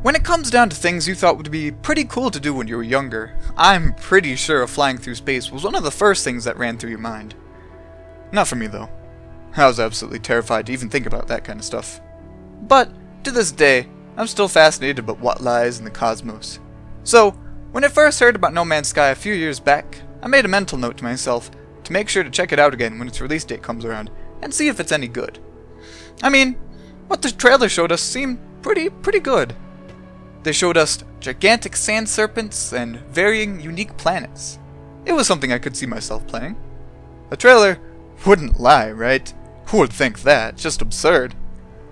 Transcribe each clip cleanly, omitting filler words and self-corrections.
When it comes down to things you thought would be pretty cool to do when you were younger, I'm pretty sure flying through space was one of the first things that ran through your mind. Not for me, though. I was absolutely terrified to even think about that kind of stuff. But, to this day, I'm still fascinated about what lies in the cosmos. So, when I first heard about No Man's Sky a few years back, I made a mental note to myself to make sure to check it out again when its release date comes around, and see if it's any good. I mean, what the trailer showed us seemed pretty good. They showed us gigantic sand serpents and varying unique planets. It was something I could see myself playing. A trailer wouldn't lie, right? Who would think that? It's just absurd.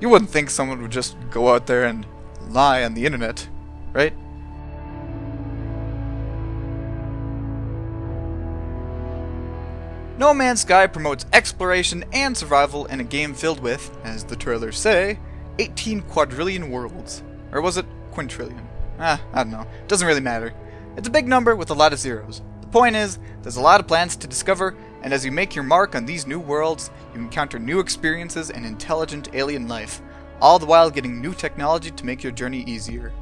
You wouldn't think someone would just go out there and lie on the internet, right? No Man's Sky promotes exploration and survival in a game filled with, as the trailers say, 18 quadrillion worlds. Or was it quintillion? I don't know. Doesn't really matter. It's a big number with a lot of zeros. The point is, there's a lot of planets to discover, and as you make your mark on these new worlds, you encounter new experiences and intelligent alien life, all the while getting new technology to make your journey easier.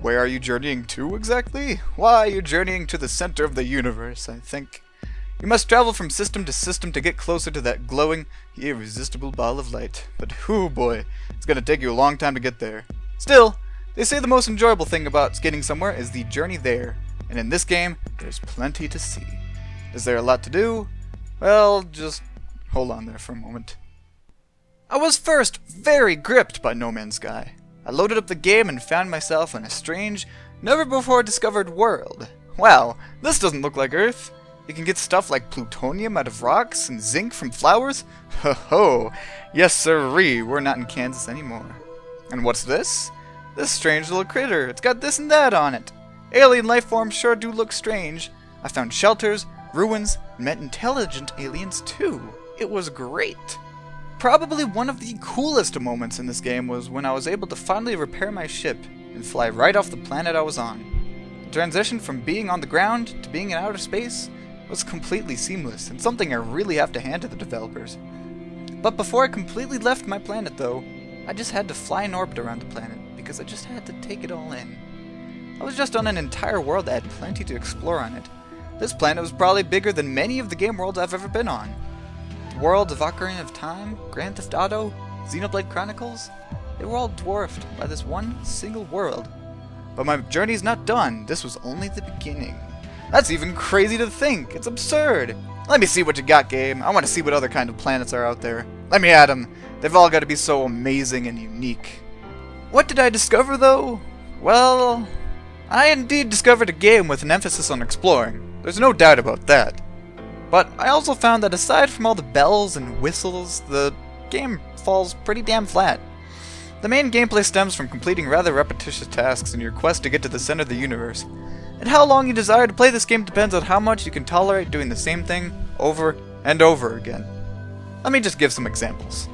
Where are you journeying to exactly? Why, you're journeying to the center of the universe, I think. You must travel from system to system to get closer to that glowing, irresistible ball of light. But hoo boy, it's gonna take you a long time to get there. Still, they say the most enjoyable thing about getting somewhere is the journey there, and in this game, there's plenty to see. Is there a lot to do? Well, just hold on there for a moment. I was first very gripped by No Man's Sky. I loaded up the game and found myself in a strange, never-before-discovered world. Wow, this doesn't look like Earth. You can get stuff like plutonium out of rocks and zinc from flowers. Ho ho! Yes sirree, we're not in Kansas anymore. And what's this? This strange little critter. It's got this and that on it. Alien life forms sure do look strange. I found shelters, ruins, and met intelligent aliens too. It was great. Probably one of the coolest moments in this game was when I was able to finally repair my ship and fly right off the planet I was on. The transition from being on the ground to being in outer space was completely seamless and something I really have to hand to the developers. But before I completely left my planet though, I just had to fly in orbit around the planet because I just had to take it all in. I was just on an entire world that had plenty to explore on it. This planet was probably bigger than many of the game worlds I've ever been on. The worlds of Ocarina of Time, Grand Theft Auto, Xenoblade Chronicles, they were all dwarfed by this one single world. But my journey's not done. This was only the beginning. That's even crazy to think. It's absurd. Let me see what you got, game. I want to see what other kind of planets are out there. Let me at them. They've all got to be so amazing and unique. What did I discover, though? Well, I indeed discovered a game with an emphasis on exploring. There's no doubt about that. But I also found that aside from all the bells and whistles, the game falls pretty damn flat. The main gameplay stems from completing rather repetitious tasks in your quest to get to the center of the universe. And how long you desire to play this game depends on how much you can tolerate doing the same thing over and over again. Let me just give some examples.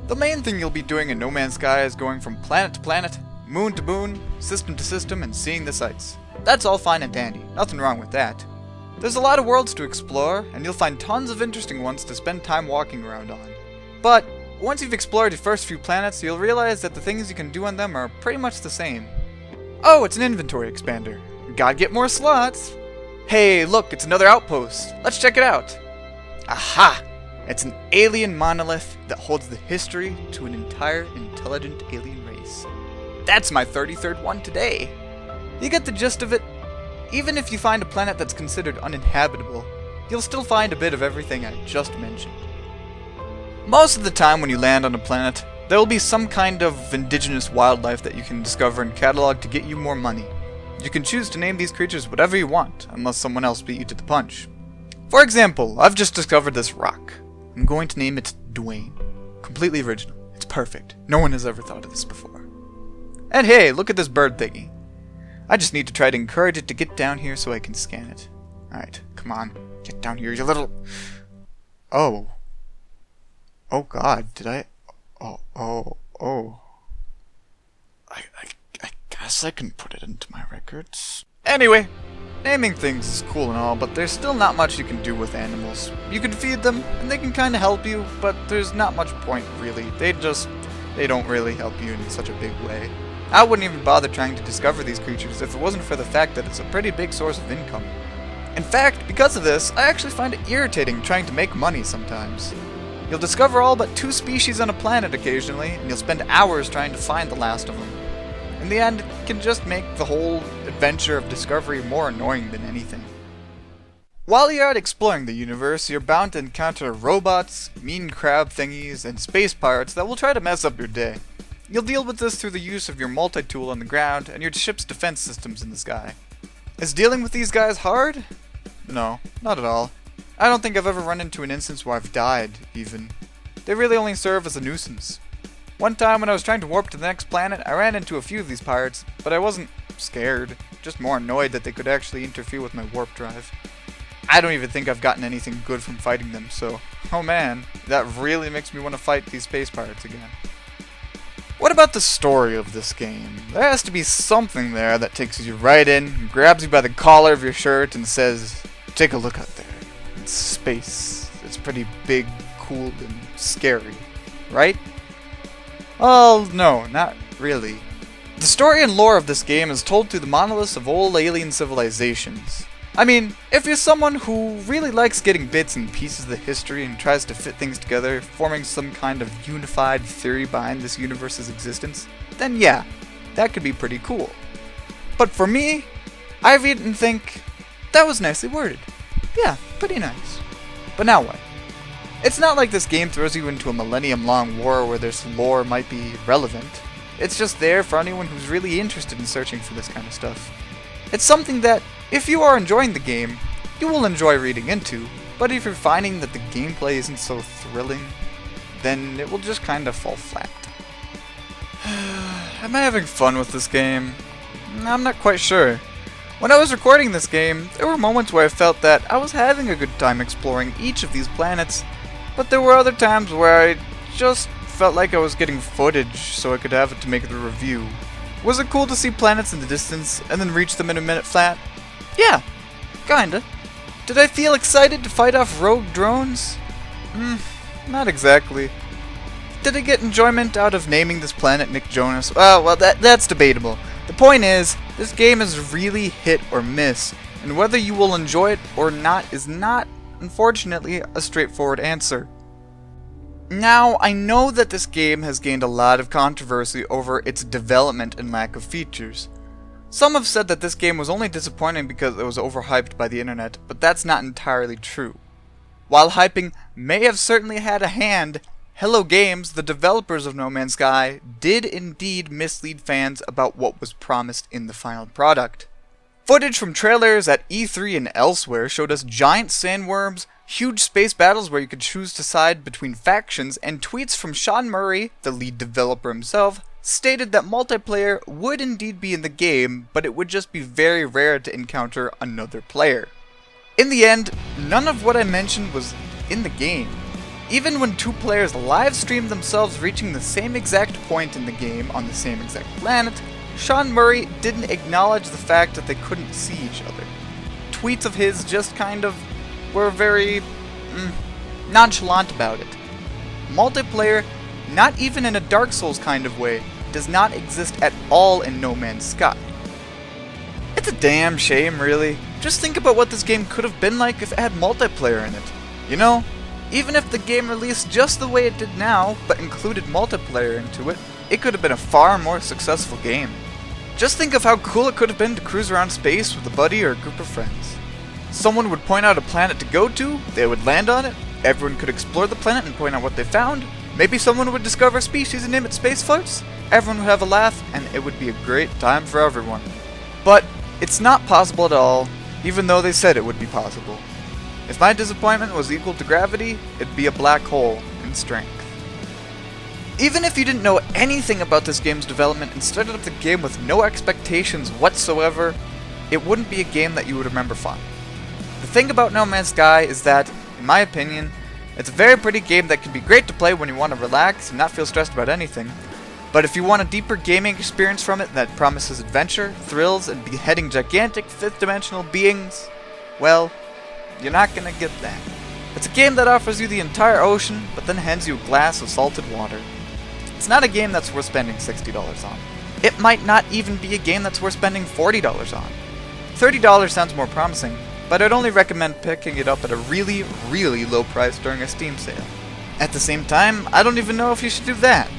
The main thing you'll be doing in No Man's Sky is going from planet to planet, moon to moon, system to system, and seeing the sights. That's all fine and dandy, nothing wrong with that. There's a lot of worlds to explore, and you'll find tons of interesting ones to spend time walking around on. But once you've explored the first few planets, you'll realize that the things you can do on them are pretty much the same. Oh, it's an inventory expander. Gotta get more slots. Hey, look, it's another outpost. Let's check it out. Aha! It's an alien monolith that holds the history to an entire intelligent alien race. That's my 33rd one today. You get the gist of it. Even if you find a planet that's considered uninhabitable, you'll still find a bit of everything I just mentioned. Most of the time when you land on a planet, there will be some kind of indigenous wildlife that you can discover and catalog to get you more money. You can choose to name these creatures whatever you want, unless someone else beat you to the punch. For example, I've just discovered this rock. I'm going to name it Dwayne. Completely original. It's perfect. No one has ever thought of this before. And hey, look at this bird thingy. I just need to try to encourage it to get down here so I can scan it. Alright, come on. Get down here, you little... Oh. Oh god, did I... Oh. I guess I can put it into my records. Anyway, naming things is cool and all, but there's still not much you can do with animals. You can feed them, and they can kinda help you, but there's not much point really. They don't really help you in such a big way. I wouldn't even bother trying to discover these creatures if it wasn't for the fact that it's a pretty big source of income. In fact, because of this, I actually find it irritating trying to make money sometimes. You'll discover all but 2 species on a planet occasionally, and you'll spend hours trying to find the last of them. In the end, it can just make the whole adventure of discovery more annoying than anything. While you're out exploring the universe, you're bound to encounter robots, mean crab thingies, and space pirates that will try to mess up your day. You'll deal with this through the use of your multi-tool on the ground and your ship's defense systems in the sky. Is dealing with these guys hard? No, not at all. I don't think I've ever run into an instance where I've died, even. They really only serve as a nuisance. One time when I was trying to warp to the next planet, I ran into a few of these pirates, but I wasn't scared, just more annoyed that they could actually interfere with my warp drive. I don't even think I've gotten anything good from fighting them, so, oh man, that really makes me want to fight these space pirates again. What about the story of this game? There has to be something there that takes you right in, grabs you by the collar of your shirt, and says, take a look out there. It's space. It's pretty big, cool, and scary. Right? Oh, no, not really. The story and lore of this game is told through the monoliths of old alien civilizations. I mean, if you're someone who really likes getting bits and pieces of the history and tries to fit things together, forming some kind of unified theory behind this universe's existence, then yeah, that could be pretty cool. But for me, I read it and think, that was nicely worded. Yeah, pretty nice. But now what? It's not like this game throws you into a millennium-long war where this lore might be relevant. It's just there for anyone who's really interested in searching for this kind of stuff. It's something that, if you are enjoying the game, you will enjoy reading into, but if you're finding that the gameplay isn't so thrilling, then it will just kind of fall flat. Am I having fun with this game? I'm not quite sure. When I was recording this game, there were moments where I felt that I was having a good time exploring each of these planets, but there were other times where I just felt like I was getting footage so I could have it to make the review. Was it cool to see planets in the distance and then reach them in a minute flat? Yeah, kinda. Did I feel excited to fight off rogue drones? Not exactly. Did I get enjoyment out of naming this planet Nick Jonas? Well, that's debatable. The point is, this game is really hit or miss, and whether you will enjoy it or not is not, unfortunately, a straightforward answer. Now, I know that this game has gained a lot of controversy over its development and lack of features. Some have said that this game was only disappointing because it was overhyped by the internet, but that's not entirely true. While hyping may have certainly had a hand, Hello Games, the developers of No Man's Sky, did indeed mislead fans about what was promised in the final product. Footage from trailers at E3 and elsewhere showed us giant sandworms, huge space battles where you could choose to side between factions, and tweets from Sean Murray, the lead developer himself, stated that multiplayer would indeed be in the game, but it would just be very rare to encounter another player. In the end, none of what I mentioned was in the game. Even when 2 players live streamed themselves reaching the same exact point in the game on the same exact planet, Sean Murray didn't acknowledge the fact that they couldn't see each other. Tweets of his just kind of were very nonchalant about it. Multiplayer, not even in a Dark Souls kind of way, does not exist at all in No Man's Sky. It's a damn shame, really. Just think about what this game could have been like if it had multiplayer in it. You know, even if the game released just the way it did now, but included multiplayer into it, it could have been a far more successful game. Just think of how cool it could have been to cruise around space with a buddy or a group of friends. Someone would point out a planet to go to, they would land on it, everyone could explore the planet and point out what they found, maybe someone would discover a species and name it space floats, everyone would have a laugh, and it would be a great time for everyone. But it's not possible at all, even though they said it would be possible. If my disappointment was equal to gravity, it'd be a black hole in strength. Even if you didn't know anything about this game's development and started up the game with no expectations whatsoever, it wouldn't be a game that you would remember fondly. The thing about No Man's Sky is that, in my opinion, it's a very pretty game that can be great to play when you want to relax and not feel stressed about anything, but if you want a deeper gaming experience from it that promises adventure, thrills, and beheading gigantic fifth-dimensional beings, well, you're not gonna get that. It's a game that offers you the entire ocean, but then hands you a glass of salted water. It's not a game that's worth spending $60 on. it might not even be a game that's worth spending $40 on. $30 sounds more promising, but I'd only recommend picking it up at a really, really low price during a Steam sale. At the same time, I don't even know if you should do that.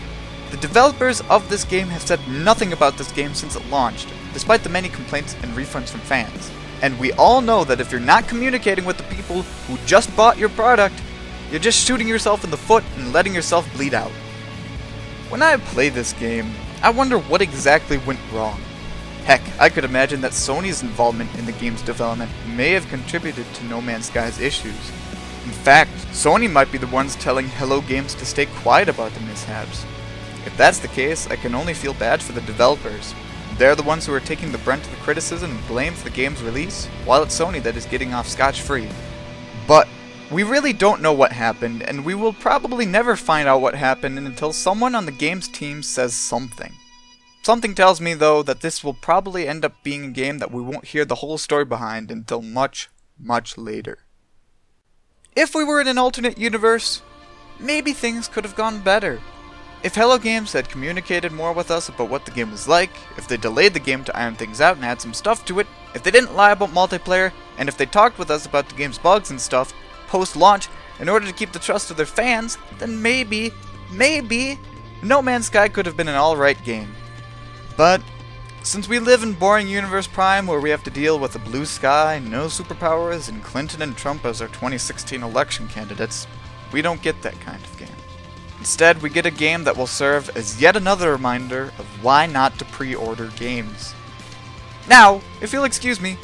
The developers of this game have said nothing about this game since it launched, despite the many complaints and refunds from fans. And we all know that if you're not communicating with the people who just bought your product, you're just shooting yourself in the foot and letting yourself bleed out. When I play this game, I wonder what exactly went wrong. Heck, I could imagine that Sony's involvement in the game's development may have contributed to No Man's Sky's issues. In fact, Sony might be the ones telling Hello Games to stay quiet about the mishaps. If that's the case, I can only feel bad for the developers. They're the ones who are taking the brunt of the criticism and blame for the game's release, while it's Sony that is getting off scotch-free. But we really don't know what happened, and we will probably never find out what happened until someone on the game's team says something. Something tells me, though, that this will probably end up being a game that we won't hear the whole story behind until much, much later. If we were in an alternate universe, maybe things could have gone better. If Hello Games had communicated more with us about what the game was like, if they delayed the game to iron things out and add some stuff to it, if they didn't lie about multiplayer, and if they talked with us about the game's bugs and stuff post-launch in order to keep the trust of their fans, then maybe, No Man's Sky could have been an alright game. But since we live in boring Universe Prime where we have to deal with a blue sky, no superpowers, and Clinton and Trump as our 2016 election candidates, we don't get that kind of game. Instead, we get a game that will serve as yet another reminder of why not to pre-order games. Now, if you'll excuse me,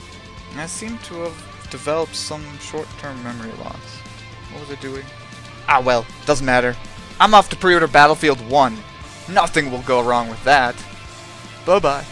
I seem to have developed some short-term memory loss. What was I doing? Ah well, doesn't matter. I'm off to pre-order Battlefield 1. Nothing will go wrong with that. Bye-bye.